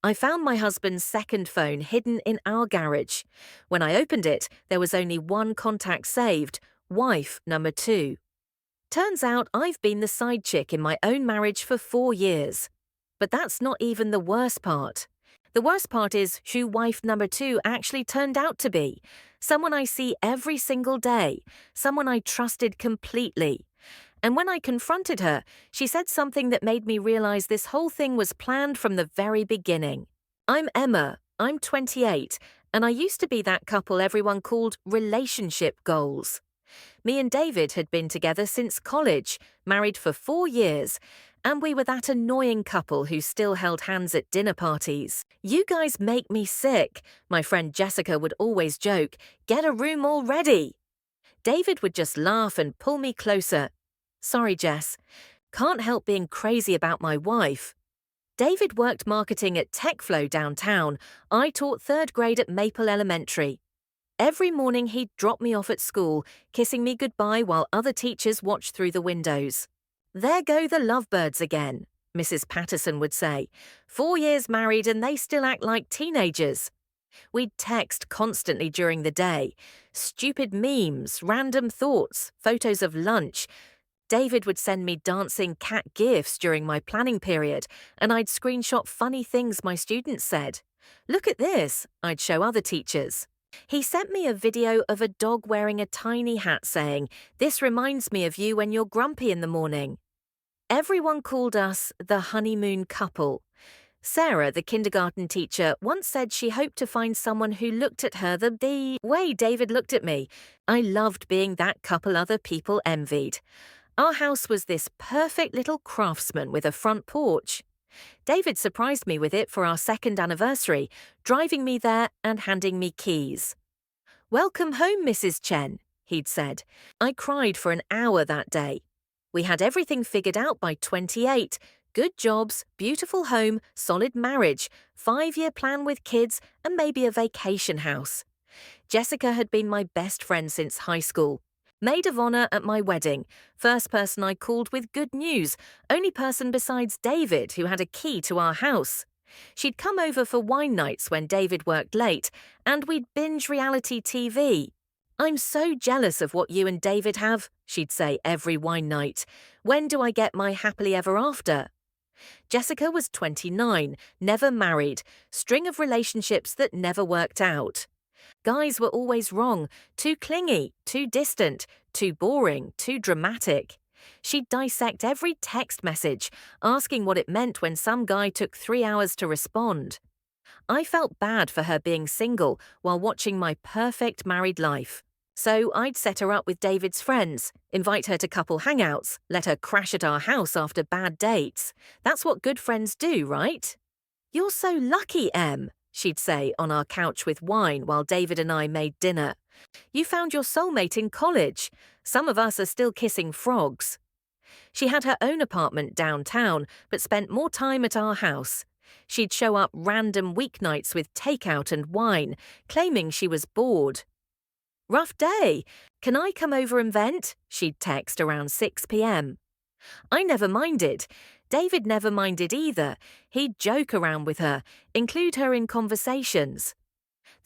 I found my husband's second phone hidden in our garage. When I opened it, there was only one contact saved, wife number 2. Turns out I've been the side chick in my own marriage for 4 years. But that's not even the worst part. The worst part is who wife number 2 actually turned out to be. Someone I see every single day, someone I trusted completely. And when I confronted her, she said something that made me realize this whole thing was planned from the very beginning. I'm Emma, I'm 28, and I used to be that couple everyone called relationship goals. Me and David had been together since college, married for 4 years, and we were that annoying couple who still held hands at dinner parties. "You guys make me sick," my friend Jessica would always joke. "Get a room already." David would just laugh and pull me closer. "Sorry, Jess. Can't help being crazy about my wife." David worked marketing at TechFlow downtown. I taught 3rd grade at Maple Elementary. Every morning he'd drop me off at school, kissing me goodbye while other teachers watched through the windows. "There go the lovebirds again," Mrs. Patterson would say. 4 years married and they still act like teenagers. We'd text constantly during the day. Stupid memes, random thoughts, photos of lunch. David would send me dancing cat gifs during my planning period, and I'd screenshot funny things my students said. "Look at this," I'd show other teachers. He sent me a video of a dog wearing a tiny hat saying, "This reminds me of you when you're grumpy in the morning." Everyone called us the honeymoon couple. Sarah, the kindergarten teacher, once said she hoped to find someone who looked at her the way David looked at me. I loved being that couple other people envied. Our house was this perfect little craftsman with a front porch. David surprised me with it for our 2nd anniversary, driving me there and handing me keys. "Welcome home, Mrs. Chen," he'd said. I cried for an hour that day. We had everything figured out by 28. Good jobs, beautiful home, solid marriage, 5-year plan with kids, and maybe a vacation house. Jessica had been my best friend since high school. Maid of honor at my wedding, first person I called with good news, only person besides David who had a key to our house. She'd come over for wine nights when David worked late, and we'd binge reality TV. "I'm so jealous of what you and David have," she'd say every wine night. "When do I get my happily ever after?" Jessica was 29, never married, string of relationships that never worked out. Guys were always wrong, too clingy, too distant, too boring, too dramatic. She'd dissect every text message, asking what it meant when some guy took 3 hours to respond. I felt bad for her being single while watching my perfect married life. So I'd set her up with David's friends, invite her to couple hangouts, let her crash at our house after bad dates. That's what good friends do, right? "You're so lucky, Em," she'd say on our couch with wine while David and I made dinner. "You found your soulmate in college. Some of us are still kissing frogs." She had her own apartment downtown, but spent more time at our house. She'd show up random weeknights with takeout and wine, claiming she was bored. "Rough day. Can I come over and vent?" she'd text around 6 p.m. I never minded. David never minded either. He'd joke around with her, include her in conversations.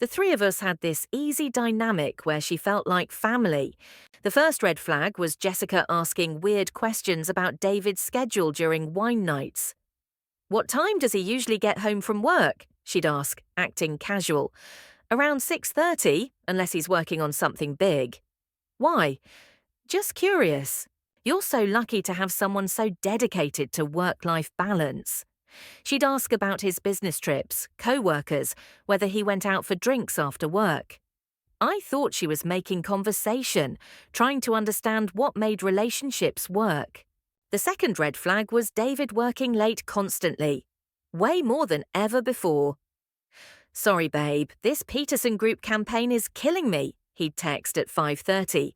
The 3 of us had this easy dynamic where she felt like family. The first red flag was Jessica asking weird questions about David's schedule during wine nights. "What time does he usually get home from work?" she'd ask, acting casual. "Around 6:30, unless he's working on something big." "Why?" "Just curious. You're so lucky to have someone so dedicated to work-life balance." She'd ask about his business trips, co-workers, whether he went out for drinks after work. I thought she was making conversation, trying to understand what made relationships work. The second red flag was David working late constantly. Way more than ever before. "Sorry, babe, this Peterson Group campaign is killing me," he'd text at 5:30.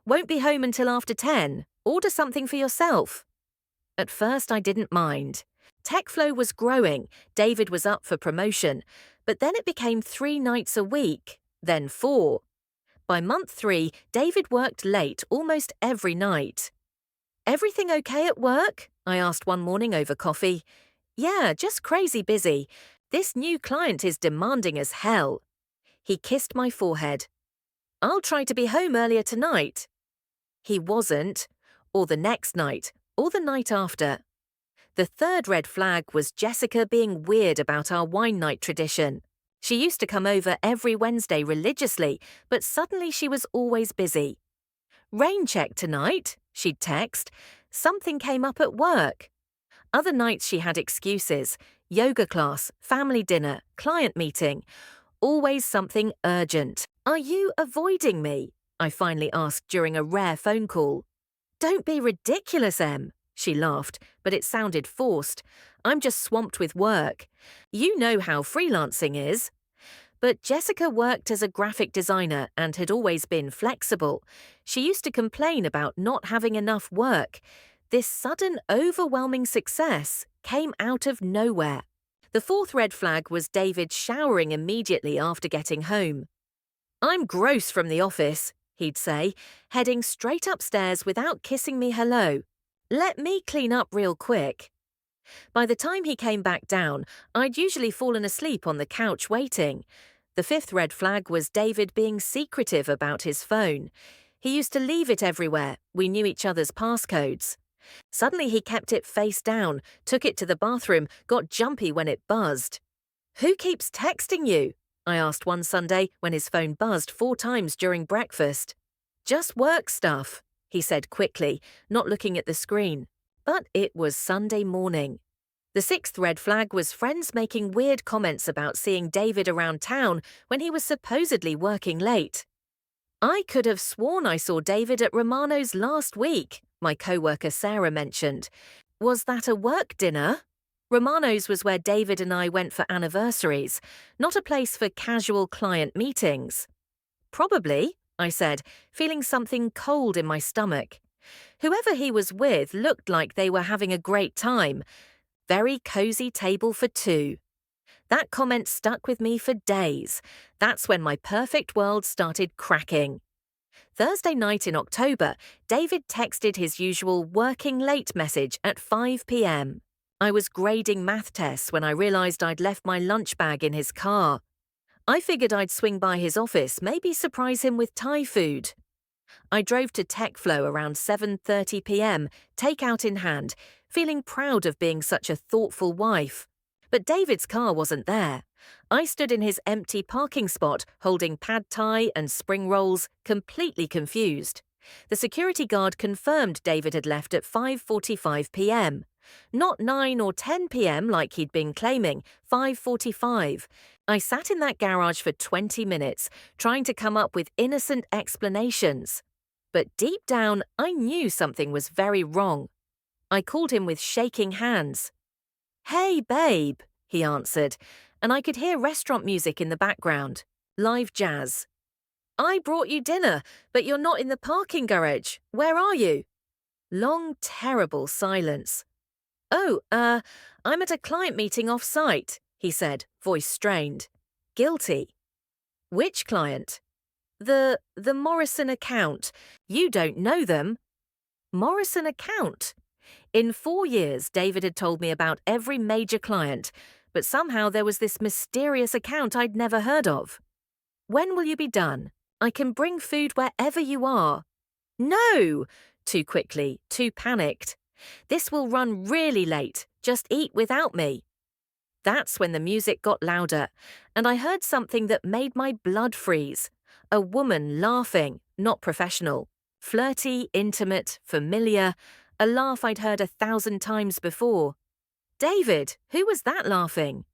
"Won't be home until after 10. Order something for yourself." At first, I didn't mind. TechFlow was growing, David was up for promotion, but then it became 3 nights a week, then 4. By month 3, David worked late almost every night. "Everything okay at work?" I asked one morning over coffee. "Yeah, just crazy busy. This new client is demanding as hell. He kissed my forehead. I'll try to be home earlier tonight. He wasn't, or the next night, or the night after. The third red flag was Jessica being weird about our wine night tradition. She used to come over every Wednesday religiously, but suddenly she was always busy. Rain check tonight, she'd text. Something came up at work. Other nights she had excuses. Yoga class, family dinner, client meeting. Always something urgent. Are you avoiding me? I finally asked during a rare phone call. Don't be ridiculous, Em, she laughed, but it sounded forced. I'm just swamped with work. You know how freelancing is. But Jessica worked as a graphic designer and had always been flexible. She used to complain about not having enough work. This sudden, overwhelming success came out of nowhere. The fourth red flag was David showering immediately after getting home. I'm gross from the office, he'd say, heading straight upstairs without kissing me hello. Let me clean up real quick. By the time he came back down, I'd usually fallen asleep on the couch waiting. The fifth red flag was David being secretive about his phone. He used to leave it everywhere. We knew each other's passcodes. Suddenly he kept it face down, took it to the bathroom, got jumpy when it buzzed. Who keeps texting you? I asked one Sunday when his phone buzzed 4 times during breakfast. Just work stuff, he said quickly, not looking at the screen. But it was Sunday morning. The sixth red flag was friends making weird comments about seeing David around town when he was supposedly working late. I could have sworn I saw David at Romano's last week, my co-worker Sarah mentioned. Was that a work dinner? Romano's was where David and I went for anniversaries, not a place for casual client meetings. Probably, I said, feeling something cold in my stomach. Whoever he was with looked like they were having a great time. Very cozy table for 2. That comment stuck with me for days. That's when my perfect world started cracking. Thursday night in October, David texted his usual working late message at 5 p.m. I was grading math tests when I realized I'd left my lunch bag in his car. I figured I'd swing by his office, maybe surprise him with Thai food. I drove to TechFlow around 7:30 p.m., takeout in hand, feeling proud of being such a thoughtful wife. But David's car wasn't there. I stood in his empty parking spot, holding pad thai and spring rolls, completely confused. The security guard confirmed David had left at 5:45 p.m. Not 9 or 10 p.m. like he'd been claiming, 5:45. I sat in that garage for 20 minutes, trying to come up with innocent explanations. But deep down, I knew something was very wrong. I called him with shaking hands. Hey, babe, he answered, and I could hear restaurant music in the background. Live jazz. I brought you dinner, but you're not in the parking garage. Where are you? Long, terrible silence. Oh, I'm at a client meeting off-site, he said, voice strained. Guilty. Which client? The Morrison account. You don't know them. Morrison account? In 4 years, David had told me about every major client, but somehow there was this mysterious account I'd never heard of. When will you be done? I can bring food wherever you are. No! Too quickly, too panicked. This will run really late. Just eat without me. That's when the music got louder, and I heard something that made my blood freeze. A woman laughing, not professional. Flirty, intimate, familiar. A laugh I'd heard 1,000 times before. David, who was that laughing?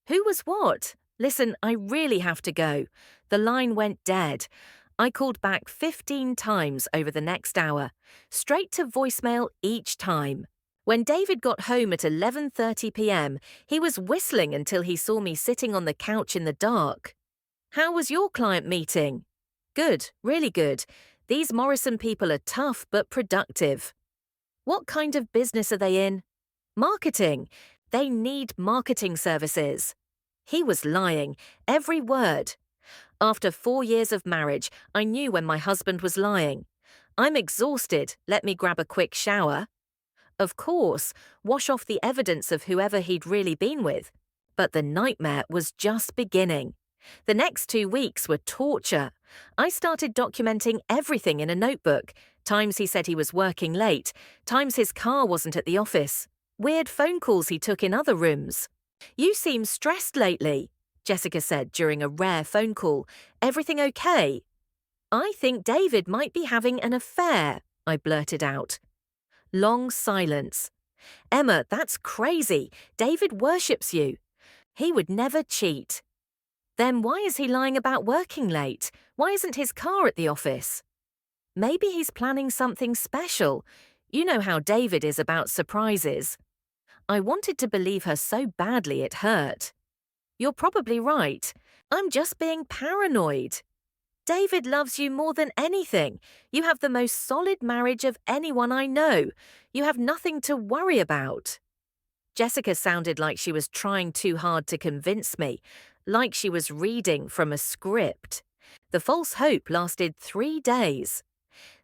Who was what? Listen, I really have to go. The line went dead. I called back 15 times over the next hour, straight to voicemail each time. When David got home at 11:30 p.m., he was whistling until he saw me sitting on the couch in the dark. How was your client meeting? Good, really good. These Morrison people are tough but productive. What kind of business are they in? Marketing. They need marketing services. He was lying, every word. After 4 years of marriage, I knew when my husband was lying. I'm exhausted, let me grab a quick shower. Of course, wash off the evidence of whoever he'd really been with. But the nightmare was just beginning. The next 2 weeks were torture. I started documenting everything in a notebook. Times he said he was working late, times his car wasn't at the office, weird phone calls he took in other rooms. "You seem stressed lately," Jessica said during a rare phone call. "Everything okay?" "I think David might be having an affair," I blurted out. Long silence. "Emma, that's crazy. David worships you. He would never cheat." "Then why is he lying about working late? Why isn't his car at the office?" "Maybe he's planning something special. You know how David is about surprises." I wanted to believe her so badly it hurt. "You're probably right. I'm just being paranoid. David loves you more than anything. You have the most solid marriage of anyone I know. You have nothing to worry about." Jessica sounded like she was trying too hard to convince me, like she was reading from a script. The false hope lasted 3 days.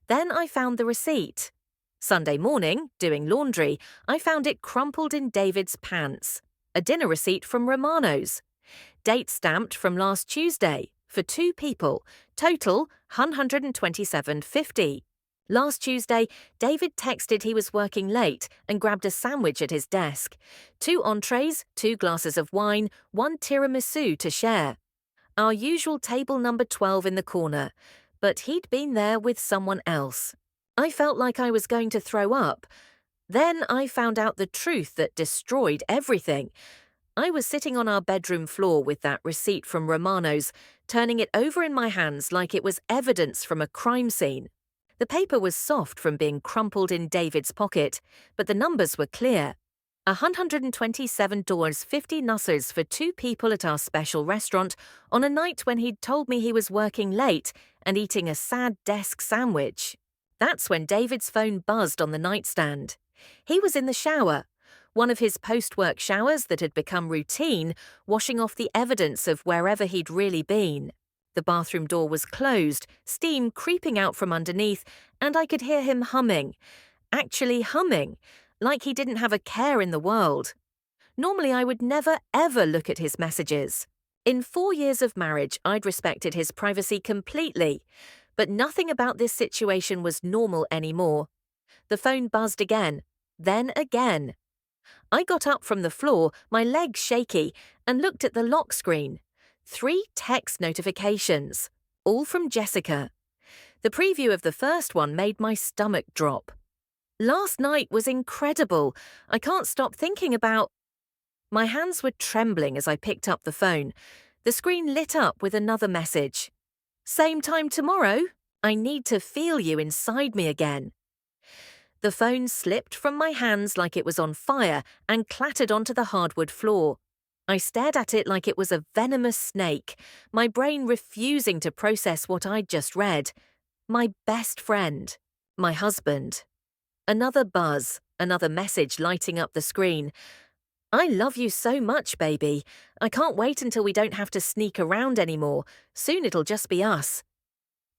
Then I found the receipt. Sunday morning, doing laundry, I found it crumpled in David's pants. A dinner receipt from Romano's. Date stamped from last Tuesday, for 2 people, total $127.50. Last Tuesday, David texted he was working late and grabbed a sandwich at his desk. 2 entrees, 2 glasses of wine, 1 tiramisu to share. Our usual table number 12 in the corner, but he'd been there with someone else. I felt like I was going to throw up. Then I found out the truth that destroyed everything. I was sitting on our bedroom floor with that receipt from Romano's, turning it over in my hands like it was evidence from a crime scene. The paper was soft from being crumpled in David's pocket, but the numbers were clear. $127.50 for 2 people at our special restaurant on a night when he'd told me he was working late and eating a sad desk sandwich. That's when David's phone buzzed on the nightstand. He was in the shower, one of his post-work showers that had become routine, washing off the evidence of wherever he'd really been. The bathroom door was closed, steam creeping out from underneath, and I could hear him humming. Actually humming, like he didn't have a care in the world. Normally I would never ever look at his messages. In 4 years of marriage, I'd respected his privacy completely, but nothing about this situation was normal anymore. The phone buzzed again, then again. I got up from the floor, my legs shaky, and looked at the lock screen. 3 text notifications, all from Jessica. The preview of the first one made my stomach drop. "Last night was incredible. I can't stop thinking about..." My hands were trembling as I picked up the phone. The screen lit up with another message. "Same time tomorrow? I need to feel you inside me again." The phone slipped from my hands like it was on fire and clattered onto the hardwood floor. I stared at it like it was a venomous snake, my brain refusing to process what I'd just read. My best friend. My husband. Another buzz, another message lighting up the screen. "I love you so much, baby. I can't wait until we don't have to sneak around anymore. Soon it'll just be us."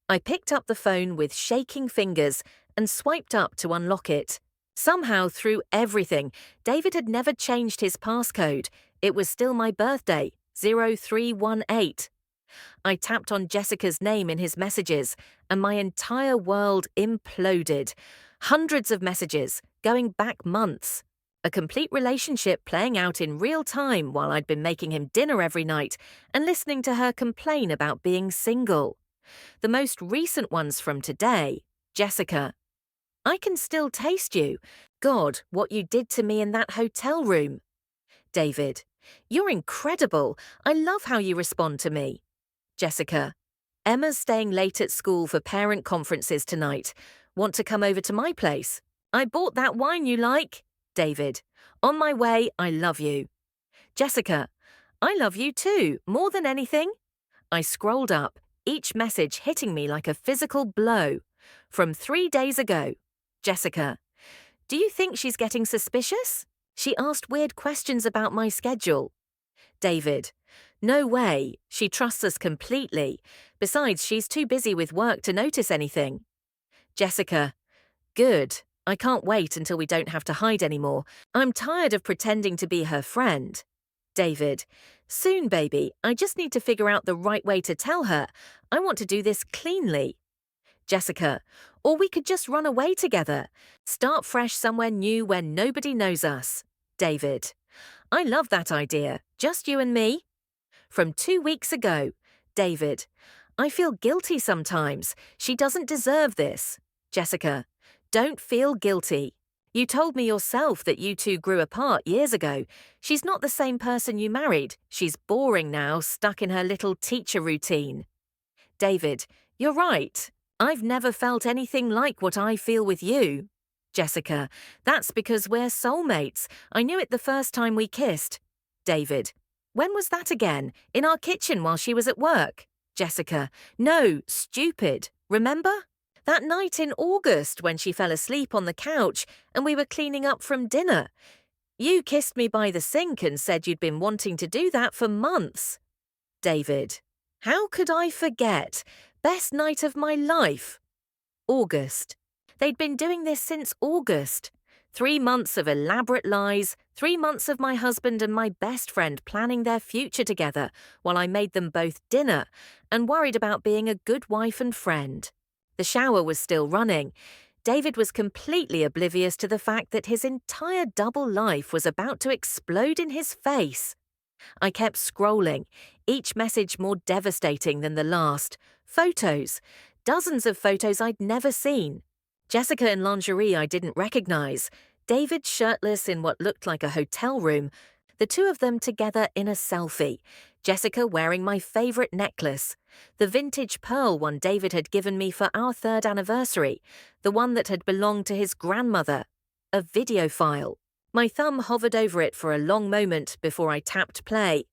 I picked up the phone with shaking fingers and swiped up to unlock it. Somehow, through everything, David had never changed his passcode. It was still my birthday, 0318. I tapped on Jessica's name in his messages, and my entire world imploded. Hundreds of messages, going back months. A complete relationship playing out in real time while I'd been making him dinner every night and listening to her complain about being single. The most recent ones from today, Jessica. "I can still taste you. God, what you did to me in that hotel room." David. "You're incredible. I love how you respond to me." Jessica. "Emma's staying late at school for parent conferences tonight. Want to come over to my place? I bought that wine you like." David. "On my way, I love you." Jessica. "I love you too, more than anything." I scrolled up, each message hitting me like a physical blow. From 3 days ago. Jessica. "Do you think she's getting suspicious? She asked weird questions about my schedule." David. "No way. She trusts us completely. Besides, she's too busy with work to notice anything." Jessica. "Good. I can't wait until we don't have to hide anymore. I'm tired of pretending to be her friend." David, soon, baby. I just need to figure out the right way to tell her. I want to do this cleanly. Jessica, or we could just run away together. Start fresh somewhere new where nobody knows us. David, I love that idea. Just you and me. From 2 weeks ago. David, I feel guilty sometimes. She doesn't deserve this. Jessica, don't feel guilty. You told me yourself that you two grew apart years ago. She's not the same person you married. She's boring now, stuck in her little teacher routine. David, you're right. I've never felt anything like what I feel with you. Jessica, that's because we're soulmates. I knew it the first time we kissed. David, when was that again? In our kitchen while she was at work. Jessica, no, stupid. Remember? That night in August when she fell asleep on the couch and we were cleaning up from dinner. You kissed me by the sink and said you'd been wanting to do that for months. David, how could I forget? Best night of my life. August. They'd been doing this since August. 3 months of elaborate lies, 3 months of my husband and my best friend planning their future together while I made them both dinner and worried about being a good wife and friend. The shower was still running. David was completely oblivious to the fact that his entire double life was about to explode in his face. I kept scrolling, each message more devastating than the last. Photos. Dozens of photos I'd never seen. Jessica in lingerie I didn't recognize. David shirtless in what looked like a hotel room. The two of them together in a selfie. Jessica wearing my favorite necklace. The vintage pearl one David had given me for our 3rd anniversary. The one that had belonged to his grandmother. A video file. My thumb hovered over it for a long moment before I tapped play.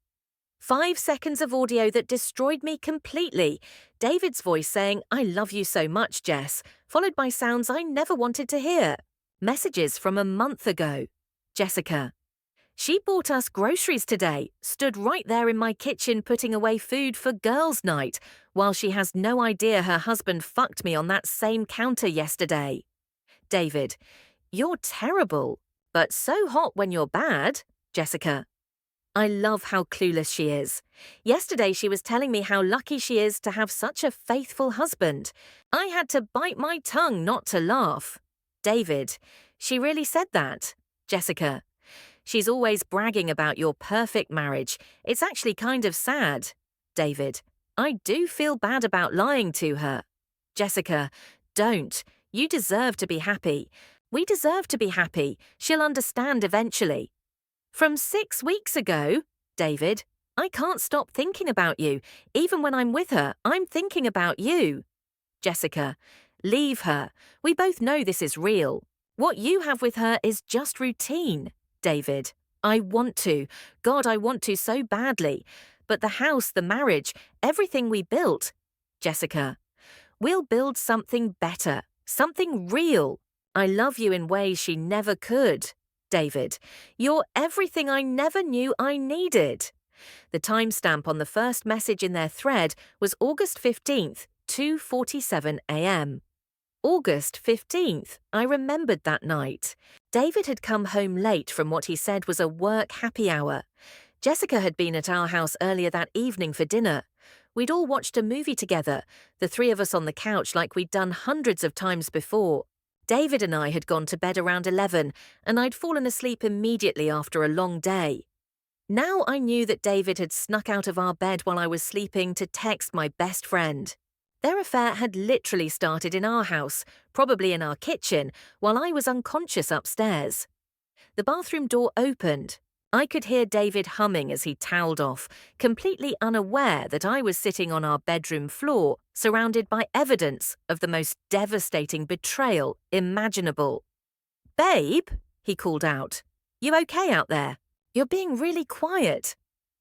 5 seconds of audio that destroyed me completely. David's voice saying, "I love you so much, Jess," followed by sounds I never wanted to hear. Messages from a month ago. Jessica, she bought us groceries today, stood right there in my kitchen putting away food for girls' night, while she has no idea her husband fucked me on that same counter yesterday. David, you're terrible, but so hot when you're bad. Jessica, I love how clueless she is. Yesterday she was telling me how lucky she is to have such a faithful husband. I had to bite my tongue not to laugh. David, she really said that. Jessica, she's always bragging about your perfect marriage. It's actually kind of sad. David, I do feel bad about lying to her. Jessica, don't. You deserve to be happy. We deserve to be happy. She'll understand eventually. From 6 weeks ago. David, I can't stop thinking about you. Even when I'm with her, I'm thinking about you. Jessica, leave her. We both know this is real. What you have with her is just routine. David, I want to. God, I want to so badly. But the house, the marriage, everything we built. Jessica, we'll build something better, something real. I love you in ways she never could. David, you're everything I never knew I needed. The timestamp on the first message in their thread was August 15th, 2:47 a.m. August 15th, I remembered that night. David had come home late from what he said was a work happy hour. Jessica had been at our house earlier that evening for dinner. We'd all watched a movie together, the 3 of us on the couch like we'd done hundreds of times before. David and I had gone to bed around 11, and I'd fallen asleep immediately after a long day. Now I knew that David had snuck out of our bed while I was sleeping to text my best friend. Their affair had literally started in our house, probably in our kitchen, while I was unconscious upstairs. The bathroom door opened. I could hear David humming as he toweled off, completely unaware that I was sitting on our bedroom floor, surrounded by evidence of the most devastating betrayal imaginable. "Babe," he called out. "You okay out there? You're being really quiet."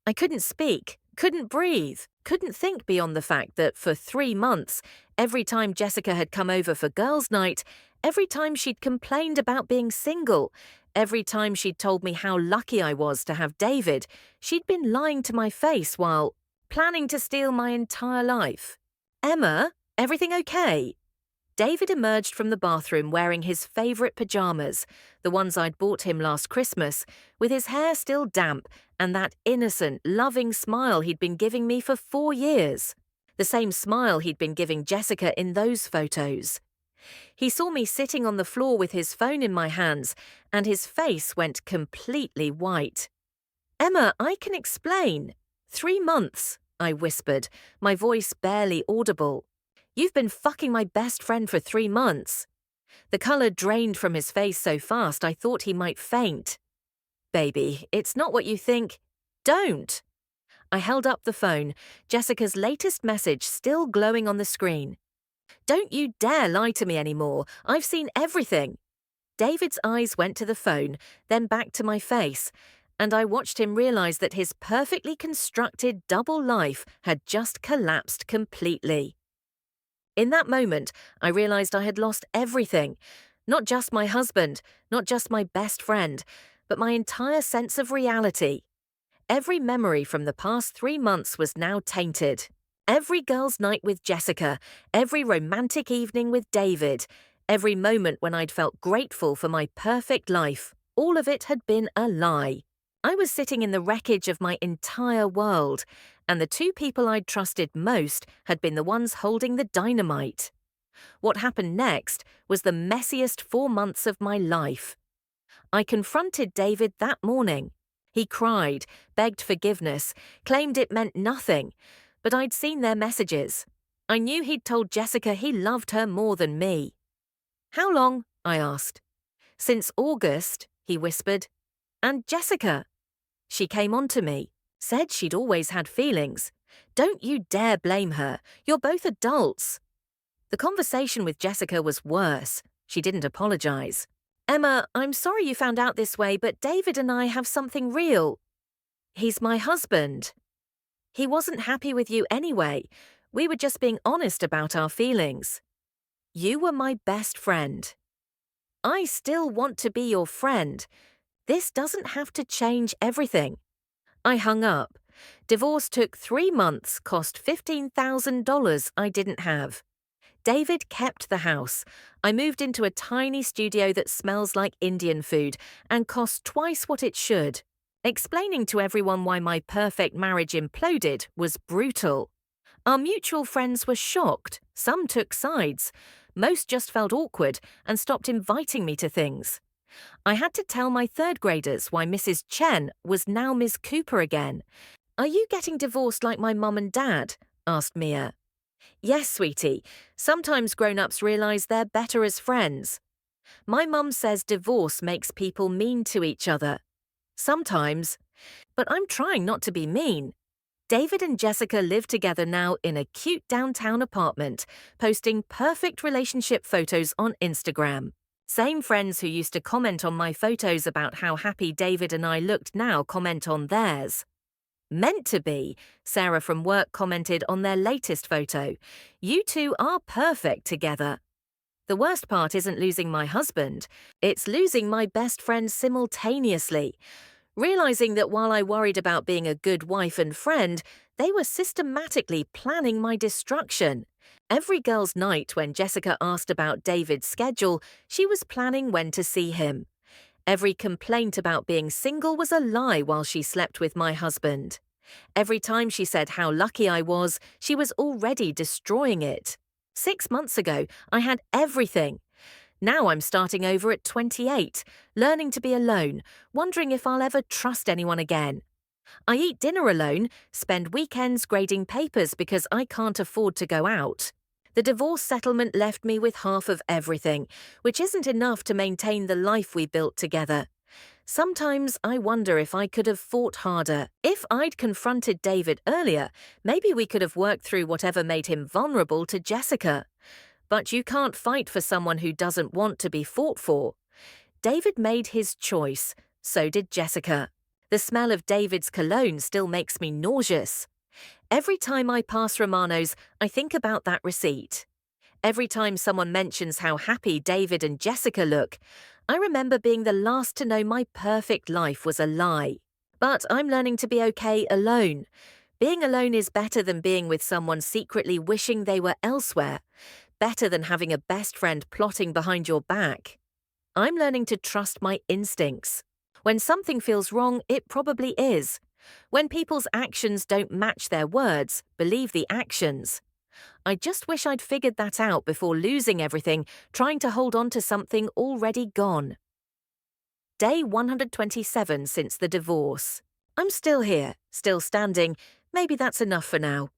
I couldn't speak, couldn't breathe, couldn't think beyond the fact that for 3 months, every time Jessica had come over for girls' night, every time she'd complained about being single, every time she'd told me how lucky I was to have David, she'd been lying to my face while planning to steal my entire life. "Emma, everything okay?" David emerged from the bathroom wearing his favorite pajamas, the ones I'd bought him last Christmas, with his hair still damp and that innocent, loving smile he'd been giving me for 4 years. The same smile he'd been giving Jessica in those photos. He saw me sitting on the floor with his phone in my hands, and his face went completely white. "Emma, I can explain. 3 months," I whispered, my voice barely audible. "You've been fucking my best friend for 3 months." The colour drained from his face so fast I thought he might faint. "Baby, it's not what you think. Don't." I held up the phone, Jessica's latest message still glowing on the screen. "Don't you dare lie to me anymore. I've seen everything." David's eyes went to the phone, then back to my face, and I watched him realize that his perfectly constructed double life had just collapsed completely. In that moment, I realized I had lost everything. Not just my husband, not just my best friend, but my entire sense of reality. Every memory from the past 3 months was now tainted. Every girl's night with Jessica, every romantic evening with David, every moment when I'd felt grateful for my perfect life, all of it had been a lie. I was sitting in the wreckage of my entire world, and the 2 people I'd trusted most had been the ones holding the dynamite. What happened next was the messiest 4 months of my life. I confronted David that morning. He cried, begged forgiveness, claimed it meant nothing, but I'd seen their messages. I knew he'd told Jessica he loved her more than me. "How long?" I asked. "Since August," he whispered. "And Jessica?" She came on to me, said she'd always had feelings. "Don't you dare blame her. You're both adults." The conversation with Jessica was worse. She didn't apologize. "Emma, I'm sorry you found out this way, but David and I have something real. He's my husband. He wasn't happy with you anyway. We were just being honest about our feelings. You were my best friend. I still want to be your friend. This doesn't have to change everything." I hung up. Divorce took 3 months, cost $15,000 I didn't have. David kept the house. I moved into a tiny studio that smells like Indian food and cost twice what it should. Explaining to everyone why my perfect marriage imploded was brutal. Our mutual friends were shocked. Some took sides. Most just felt awkward and stopped inviting me to things. I had to tell my 3rd graders why Mrs. Chen was now Ms. Cooper again. "Are you getting divorced like my mum and dad?" asked Mia. "Yes, sweetie. Sometimes grown-ups realize they're better as friends. My mum says divorce makes people mean to each other. Sometimes. But I'm trying not to be mean." David and Jessica live together now in a cute downtown apartment, posting perfect relationship photos on Instagram. Same friends who used to comment on my photos about how happy David and I looked now comment on theirs. "Meant to be," Sarah from work commented on their latest photo. "You 2 are perfect together." The worst part isn't losing my husband, it's losing my best friend simultaneously. Realizing that while I worried about being a good wife and friend, they were systematically planning my destruction. Every girl's night when Jessica asked about David's schedule, she was planning when to see him. Every complaint about being single was a lie while she slept with my husband. Every time she said how lucky I was, she was already destroying it. 6 months ago, I had everything. Now I'm starting over at 28, learning to be alone, wondering if I'll ever trust anyone again. I eat dinner alone, spend weekends grading papers because I can't afford to go out. The divorce settlement left me with half of everything, which isn't enough to maintain the life we built together. Sometimes I wonder if I could have fought harder. If I'd confronted David earlier, maybe we could have worked through whatever made him vulnerable to Jessica. But you can't fight for someone who doesn't want to be fought for. David made his choice. So did Jessica. The smell of David's cologne still makes me nauseous. Every time I pass Romano's, I think about that receipt. Every time someone mentions how happy David and Jessica look, I remember being the last to know my perfect life was a lie. But I'm learning to be okay alone. Being alone is better than being with someone secretly wishing they were elsewhere. Better than having a best friend plotting behind your back. I'm learning to trust my instincts. When something feels wrong, it probably is. When people's actions don't match their words, believe the actions. I just wish I'd figured that out before losing everything, trying to hold on to something already gone. Day 127 since the divorce. I'm still here, still standing. Maybe that's enough for now.